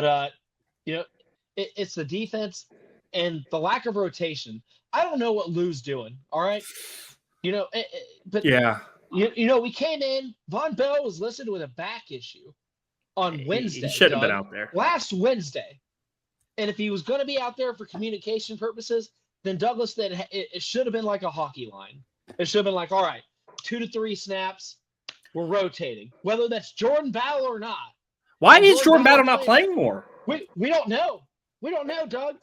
But you know, it's the defense and the lack of rotation. I don't know what Lou's doing. All right, but Yeah, we came in. Von Bell was listed with a back issue on he Wednesday, shouldn't have been Doug. out there. Last Wednesday, and if he was going to be out there for communication purposes, then Douglas, that it should have been like a hockey line. It should have been like, all right, 2 to 3 snaps, we're rotating, whether that's Jordan Battle or not. Why If is Jordan Battle Battle not plays, playing more? we don't know. We don't know, Doug.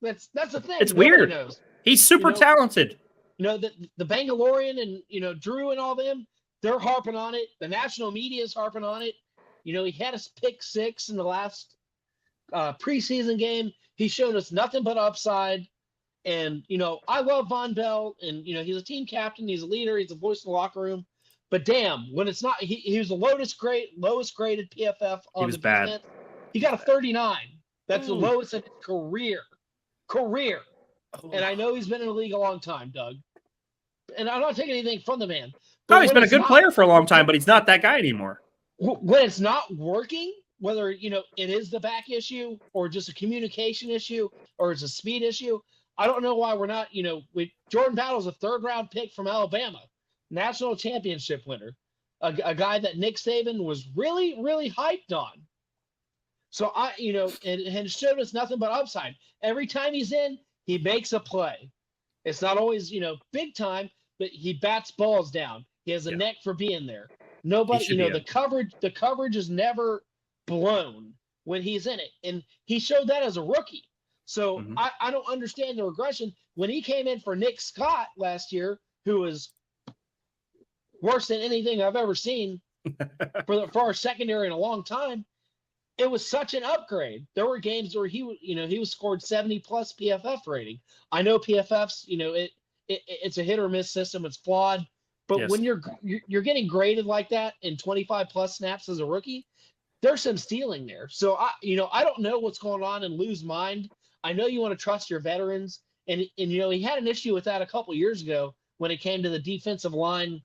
That's the thing. It's Nobody weird. knows. He's super talented. The Bangalorean and Drew and all them, they're harping on it. The national media is harping on it. He had a pick six in the last preseason game. He showed us nothing but upside. And, I love Von Bell, and, he's a team captain. He's a leader. He's a voice in the locker room. But damn, when it's not, he was the lowest graded PFF on the defense. He got a 39. That's the lowest in his career. And I know he's been in the league a long time, Doug. And I'm not taking anything from the man. No, he's been a good player for a long time, but he's not that guy anymore. When it's not working, whether, it is the back issue or just a communication issue or it's a speed issue, I don't know why we're not, Jordan Battle's a 3rd-round pick from Alabama, national championship winner, a guy that Nick Saban was really, really hyped on. So and showed us nothing but upside. Every time he's in, he makes a play. It's not always, big time, but he bats balls down. He has a neck for being there. Nobody, the coverage is never blown when he's in it. And he showed that as a rookie. So I don't understand the regression. When he came in for Nick Scott last year, who was worse than anything I've ever seen for our secondary in a long time, it was such an upgrade. There were games where he was scored 70+ PFF rating. I know PFF's, it's a hit or miss system. It's flawed. But when you're getting graded like that in 25+ snaps as a rookie, there's some stealing there. So I don't know what's going on in Lou's mind. I know you want to trust your veterans, and he had an issue with that a couple years ago when it came to the defensive line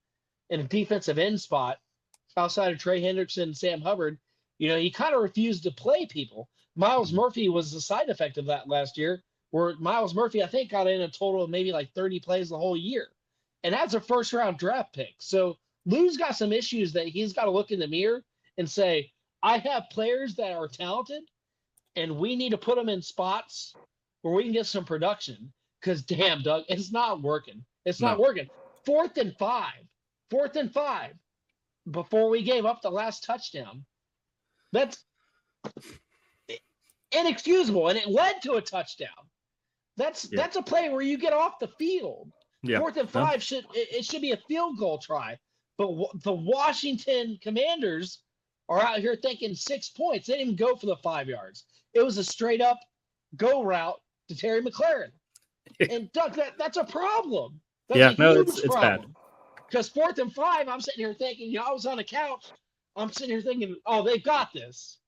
and a defensive end spot outside of Trey Hendrickson and Sam Hubbard. He kind of refused to play people. Miles Murphy was the side effect of that last year, where Miles Murphy, I think, got in a total of maybe like 30 plays the whole year. And that's a 1st-round draft pick. So Lou's got some issues that he's got to look in the mirror and say, I have players that are talented, and we need to put them in spots where we can get some production. Because, damn, Doug, it's not working. It's not working. 4th and 5. 4th and 5 before we gave up the last touchdown. That's inexcusable, and it led to a touchdown. That's a play where you get off the field. Yeah. 4th and 5 should be a field goal try. But the Washington Commanders are out here thinking 6 points. They didn't even go for the 5 yards. It was a straight up go route to Terry McLaurin. And Doug, that's a problem. That's it's bad. Because 4th and 5, I'm sitting here thinking, I was on the couch. I'm sitting here thinking, oh, they've got this.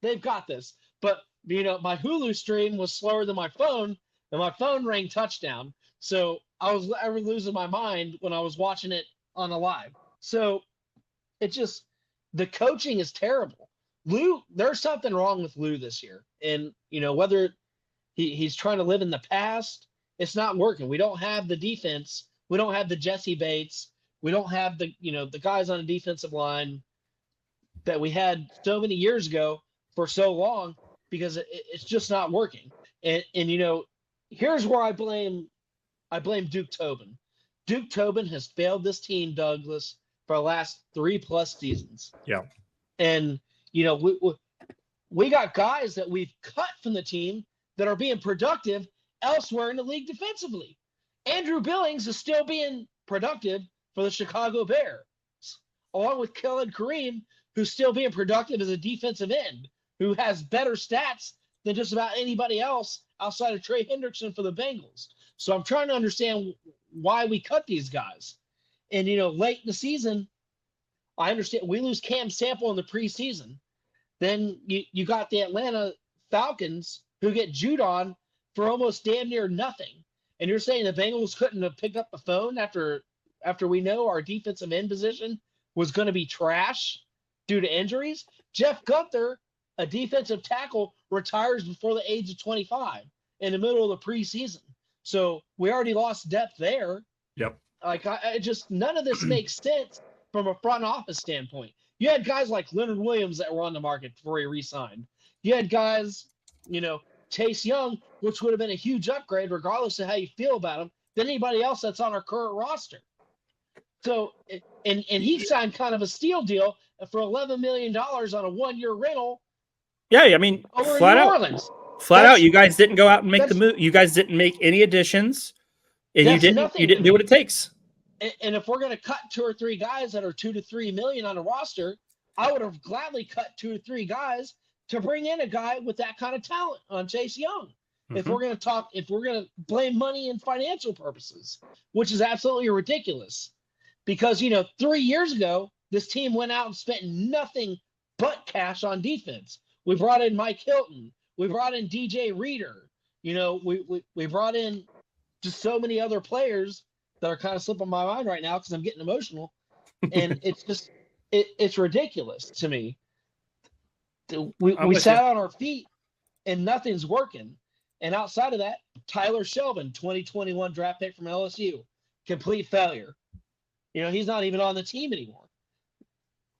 They've got this. But, my Hulu stream was slower than my phone, and my phone rang touchdown. So I was losing my mind when I was watching it on a live. So the coaching is terrible. Lou, there's something wrong with Lou this year. And, whether he's trying to live in the past, it's not working. We don't have the defense. We don't have the Jesse Bates. We don't have the guys on the defensive line that we had so many years ago for so long, because it's just not working. And here's where I blame Duke Tobin. Duke Tobin has failed this team, Douglas, for the last 3+ seasons. Yeah. And, we got guys that we've cut from the team that are being productive elsewhere in the league defensively. Andrew Billings is still being productive for the Chicago Bears, along with Khaled Kareem, who's still being productive as a defensive end, who has better stats than just about anybody else outside of Trey Hendrickson for the Bengals. So I'm trying to understand why we cut these guys. And, late in the season, I understand we lose Cam Sample in the preseason. Then you got the Atlanta Falcons, who get Judon for almost damn near nothing. And you're saying the Bengals couldn't have picked up the phone after we know our defensive end position was going to be trash due to injuries? Jeff Gunther a defensive tackle retires before the age of 25 in the middle of the preseason. So we already lost depth there. Yep. Like I just none of this makes sense from a front office standpoint. You had guys like Leonard Williams that were on the market before he re-signed. You had guys, Chase Young, which would have been a huge upgrade regardless of how you feel about him, than anybody else that's on our current roster. So and he signed kind of a steal deal for $11 million on a 1-year rental. Yeah, I mean, over flat in New out, Orleans. you guys didn't go out and make the move. You guys didn't make any additions, and you didn't do what it takes. And if we're going to cut 2 or 3 guys that are $2 to $3 million on a roster, I would have gladly cut 2 or 3 guys to bring in a guy with that kind of talent on Chase Young. Mm-hmm. If we're going to blame money and financial purposes, which is absolutely ridiculous, because 3 years ago this team went out and spent nothing but cash on defense. We brought in Mike Hilton. We brought in DJ Reader. We brought in just so many other players that are kind of slipping my mind right now because I'm getting emotional. And it's just, it's ridiculous to me. We sat on our feet and nothing's working. And outside of that, Tyler Shelvin, 2021 draft pick from LSU, complete failure. He's not even on the team anymore.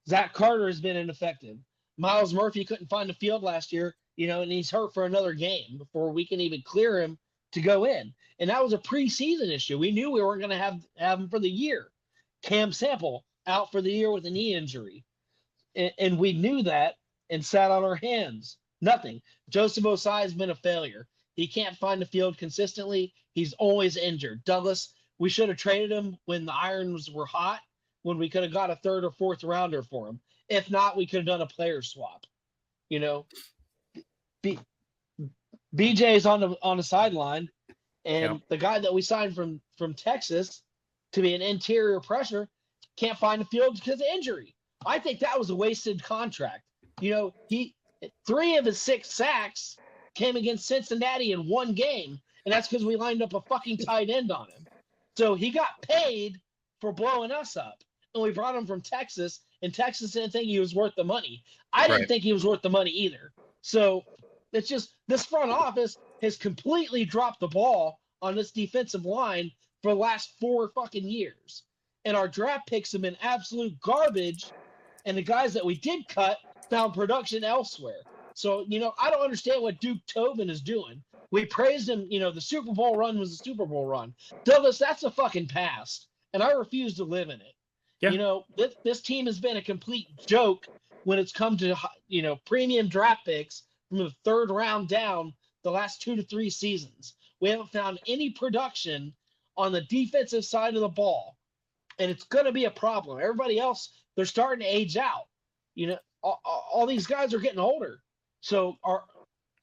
Zach Carter has been ineffective. Miles Murphy couldn't find the field last year, and he's hurt for another game before we can even clear him to go in. And that was a preseason issue. We knew we weren't going to have him for the year. Cam Sample out for the year with a knee injury. And we knew that and sat on our hands. Nothing. Joseph Osai has been a failure. He can't find the field consistently. He's always injured. Douglas, we should have traded him when the irons were hot, when we could have got a 3rd or 4th rounder for him. If not, we could have done a player swap. BJ's on the sideline, and the guy that we signed from Texas to be an interior pressure can't find the field because of injury. I think that was a wasted contract. 3 of his 6 sacks came against Cincinnati in 1 game, and that's because we lined up a fucking tight end on him. So he got paid for blowing us up, and we brought him from Texas, and Texas didn't think he was worth the money. I didn't think he was worth the money either. So it's just this front office has completely dropped the ball on this defensive line for the last 4 fucking years. And our draft picks have been absolute garbage, and the guys that we did cut found production elsewhere. So, I don't understand what Duke Tobin is doing. We praised him, the Super Bowl run was a Super Bowl run. Douglas, that's a fucking past, and I refuse to live in it. Yeah. This team has been a complete joke when it's come to, premium draft picks from the 3rd round down the last 2 to 3 seasons. We haven't found any production on the defensive side of the ball, and it's going to be a problem. Everybody else, they're starting to age out. All these guys are getting older. So,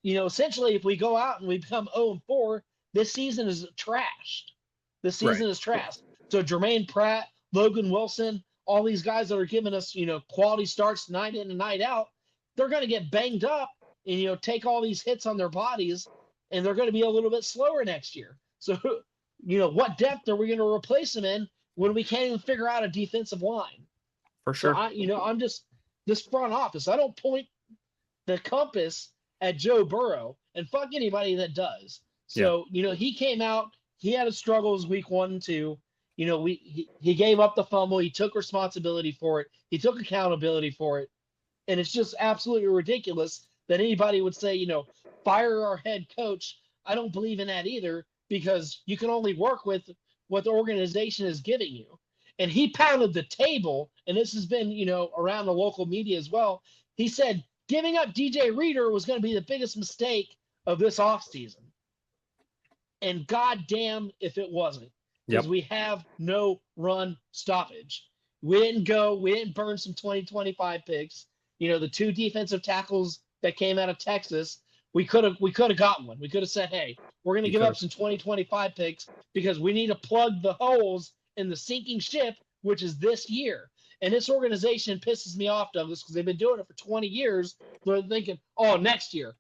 essentially, if we go out and we become 0-4, this season is trashed. This season is trashed. So Jermaine Pratt, Logan Wilson, all these guys that are giving us, quality starts night in and night out, they're going to get banged up and, take all these hits on their bodies, and they're going to be a little bit slower next year. So, what depth are we going to replace them in when we can't even figure out a defensive line? For sure. So I'm just this front office. I don't point the compass at Joe Burrow, and fuck anybody that does. So, he came out, he had his struggles week 1 and 2. He gave up the fumble. He took responsibility for it. He took accountability for it. And it's just absolutely ridiculous that anybody would say, fire our head coach. I don't believe in that either, because you can only work with what the organization is giving you. And he pounded the table, and this has been, around the local media as well. He said giving up DJ Reader was going to be the biggest mistake of this offseason. And goddamn if it wasn't. Because we have no run stoppage. We didn't burn some 2025 picks. The 2 defensive tackles that came out of Texas, we could have gotten one. We could have said, hey, we're going to give up some 2025 picks because we need to plug the holes in the sinking ship, which is this year. And this organization pisses me off, Douglas, because they've been doing it for 20 years. They're thinking, oh, next year.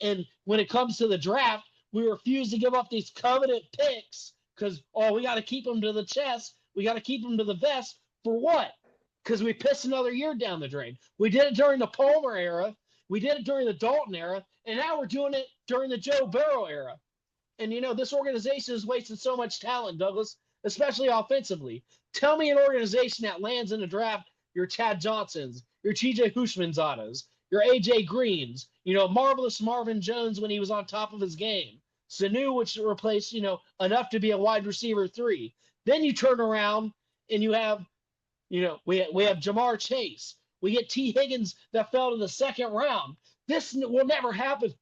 And when it comes to the draft, we refuse to give up these coveted picks because, we got to keep them to the chest. We got to keep them to the vest. For what? because we pissed another year down the drain. We did it during the Palmer era. We did it during the Dalton era. And now we're doing it during the Joe Burrow era. And, this organization is wasting so much talent, Douglas, especially offensively. Tell me an organization that lands in the draft your Chad Johnsons, your TJ Hushmanzadas, your AJ Greens, marvelous Marvin Jones when he was on top of his game. Sanu, which replaced, enough to be a wide receiver 3. Then you turn around and you have, we have Jamar Chase. We get T. Higgins that fell to the second round. This will never happen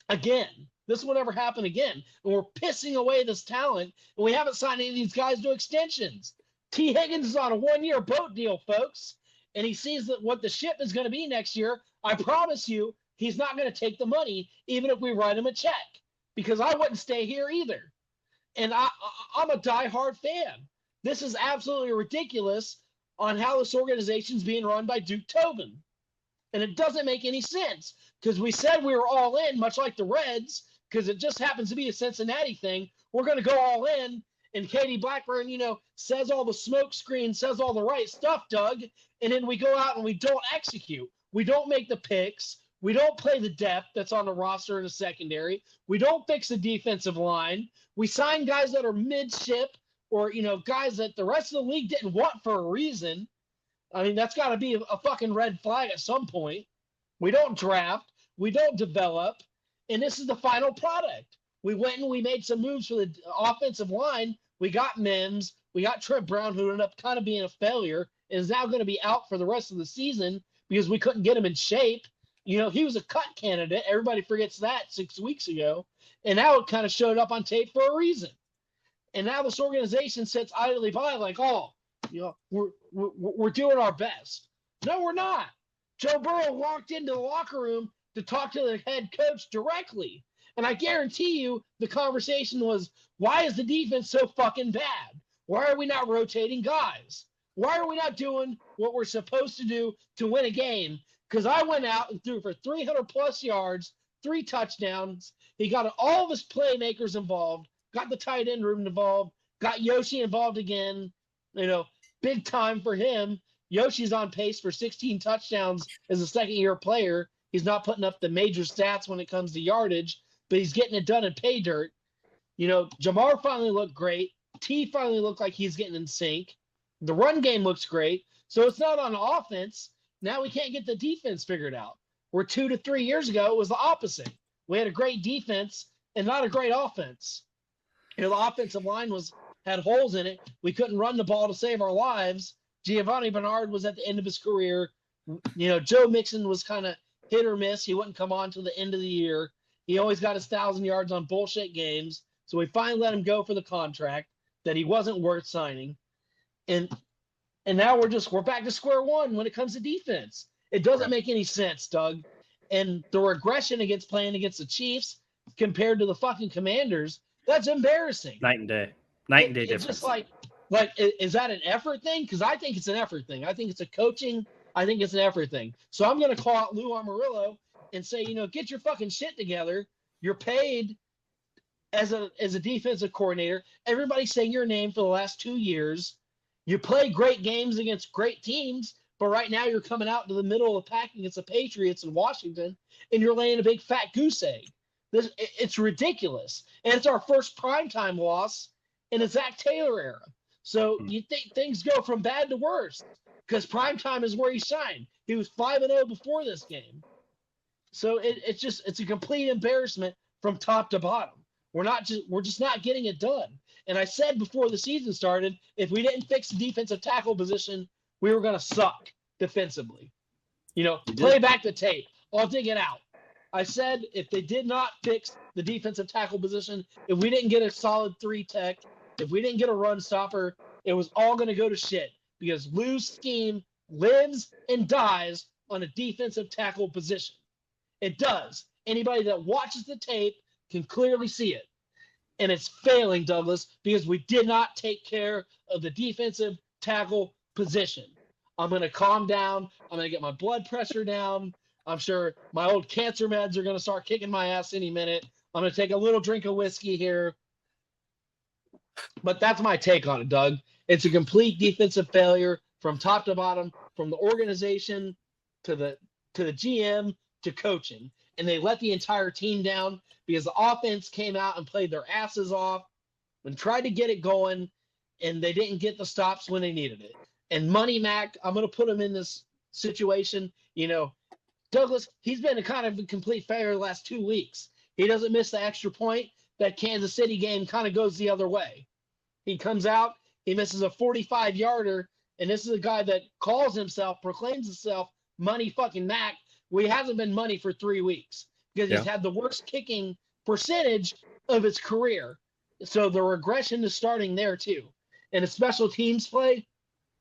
again. This will never happen again. And we're pissing away this talent, and we haven't signed any of these guys to extensions. T. Higgins is on a 1-year boat deal, folks, and he sees that what the ship is going to be next year. I promise you, he's not going to take the money, even if we write him a check, because I wouldn't stay here either. And I'm a diehard fan. This is absolutely ridiculous on how this organization's being run by Duke Tobin. And it doesn't make any sense, because we said we were all in, much like the Reds, because it just happens to be a Cincinnati thing. We're going to go all in, and Katie Blackburn, says all the smoke screens, says all the right stuff, Doug, and then we go out and we don't execute. We don't make the picks. We don't play the depth that's on the roster in the secondary. We don't fix the defensive line. We sign guys that are midship or, guys that the rest of the league didn't want for a reason. I mean, that's got to be a fucking red flag at some point. We don't draft. We don't develop. And this is the final product. We went and we made some moves for the offensive line. We got Mims. We got Trent Brown, who ended up kind of being a failure, and is now going to be out for the rest of the season because we couldn't get him in shape. He was a cut candidate. Everybody forgets that 6 weeks ago. And now it kind of showed up on tape for a reason. And now this organization sits idly by like, we're doing our best. No, we're not. Joe Burrow walked into the locker room to talk to the head coach directly. And I guarantee you the conversation was, why is the defense so fucking bad? Why are we not rotating guys? Why are we not doing what we're supposed to do to win a game? Because I went out and threw for 300-plus yards, 3 touchdowns. He got all of his playmakers involved, got the tight end room involved, got Yoshi involved again. Big time for him. Yoshi's on pace for 16 touchdowns as a second-year player. He's not putting up the major stats when it comes to yardage, but he's getting it done in pay dirt. Jamar finally looked great. T finally looked like he's getting in sync. The run game looks great. So it's not on offense. Now we can't get the defense figured out. Where 2 to 3 years ago, it was the opposite. We had a great defense and not a great offense. The offensive line had holes in it. We couldn't run the ball to save our lives. Giovanni Bernard was at the end of his career. Joe Mixon was kind of hit or miss. He wouldn't come on till the end of the year. He always got his 1,000 yards on bullshit games. So we finally let him go for the contract that he wasn't worth signing. And now we're back to square one when it comes to defense. It doesn't make any sense, Doug. And the regression against playing against the Chiefs compared to the fucking Commanders, that's embarrassing. Night and day difference. It's just like, is that an effort thing? Because I think it's an effort thing. I think it's a coaching. I think it's an effort thing. So I'm going to call out Lou Amarillo and say, get your fucking shit together. You're paid as a defensive coordinator. Everybody's saying your name for the last 2 years. You play great games against great teams, but right now you're coming out to the middle of the pack against the Patriots in Washington, and you're laying a big fat goose egg. It's ridiculous. And it's our first primetime loss in the Zach Taylor era. So you think things go from bad to worse because primetime is where he shined. He was 5-0 before this game. So it's a complete embarrassment from top to bottom. We're just not getting it done. And I said before the season started, if we didn't fix the defensive tackle position, we were going to suck defensively. Play back the tape. I'll dig it out. I said if they did not fix the defensive tackle position, if we didn't get a solid 3 tech, if we didn't get a run stopper, it was all going to go to shit because Lou's scheme lives and dies on a defensive tackle position. It does. Anybody that watches the tape can clearly see it. And it's failing, Douglas, because we did not take care of the defensive tackle position. I'm going to calm down. I'm going to get my blood pressure down. I'm sure my old cancer meds are going to start kicking my ass any minute. I'm going to take a little drink of whiskey here. But that's my take on it, Doug. It's a complete defensive failure from top to bottom, from the organization to the GM to coaching, and they let the entire team down because the offense came out and played their asses off and tried to get it going, and they didn't get the stops when they needed it. And Money Mac, I'm going to put him in this situation. Douglas, he's been a kind of a complete failure the last 2 weeks. He doesn't miss the extra point. That Kansas City game kind of goes the other way. He comes out, he misses a 45-yarder, and this is a guy that proclaims himself Money fucking Mac. Well, he hasn't been money for 3 weeks because he's had the worst kicking percentage of his career. So the regression is starting there too. And the special teams play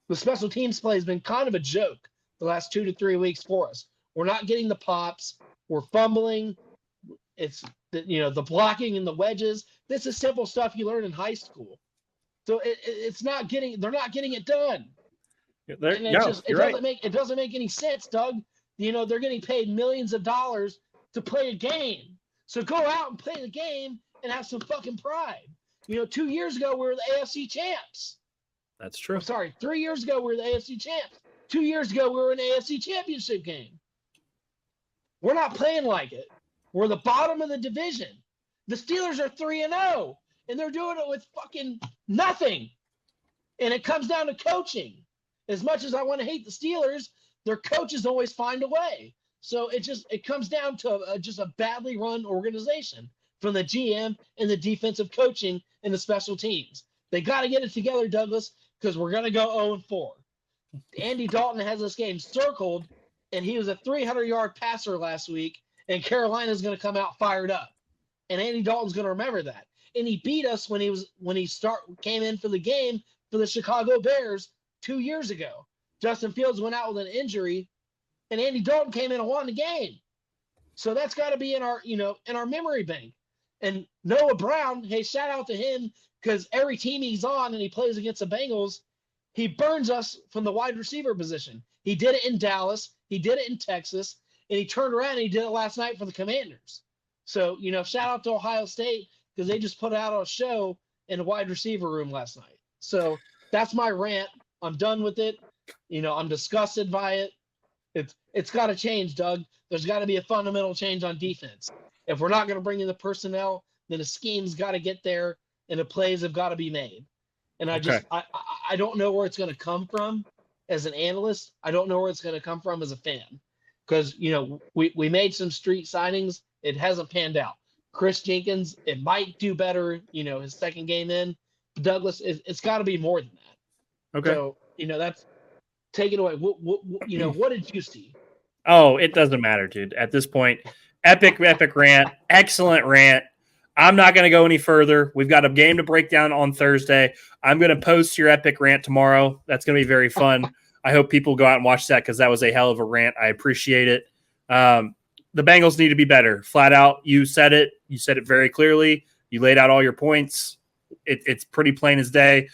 has been kind of a joke the last 2 to 3 weeks for us. We're not getting the pops. We're fumbling. It's the blocking and the wedges. This is simple stuff you learn in high school. So they're not getting it done. It doesn't make any sense, Doug. They're getting paid millions of dollars to play a game. So go out and play the game and have some fucking pride. 2 years ago, we were the AFC champs. That's true. I'm sorry, 3 years ago, we were the AFC champs. 2 years ago, we were in the AFC championship game. We're not playing like it. We're the bottom of the division. The Steelers are 3-0, and they're doing it with fucking nothing. And it comes down to coaching. As much as I want to hate the Steelers, their coaches always find a way. So it comes down to just a badly run organization from the GM and the defensive coaching and the special teams. They got to get it together, Douglas, because we're going to go 0-4. Andy Dalton has this game circled, and he was a 300-yard passer last week, and Carolina's going to come out fired up. And Andy Dalton's going to remember that. And he beat us when he came in for the game for the Chicago Bears 2 years ago. Justin Fields went out with an injury, and Andy Dalton came in and won the game. So that's got to be in our memory bank. And Noah Brown, hey, shout out to him, because every team he's on and he plays against the Bengals, he burns us from the wide receiver position. He did it in Dallas. He did it in Texas. And he turned around and he did it last night for the Commanders. So, shout out to Ohio State, because they just put out a show in the wide receiver room last night. So that's my rant. I'm done with it. I'm disgusted by it. It's got to change, Doug. There's got to be a fundamental change on defense. If we're not going to bring in the personnel, then the scheme's got to get there and the plays have got to be made. And I don't know where it's going to come from as an analyst. I don't know where it's going to come from as a fan, because, we made some street signings. It hasn't panned out. Chris Jenkins, it might do better, his second game in. Douglas, it's got to be more than that. Okay. So, that's take it away. What did you see? Oh, it doesn't matter, dude. At this point, epic rant, excellent rant. I'm not going to go any further. We've got a game to break down on Thursday. I'm going to post your epic rant tomorrow. That's going to be very fun. I hope people go out and watch that, because that was a hell of a rant. I appreciate it. The Bengals need to be better. Flat out, you said it. You said it very clearly. You laid out all your points. It's pretty plain as day.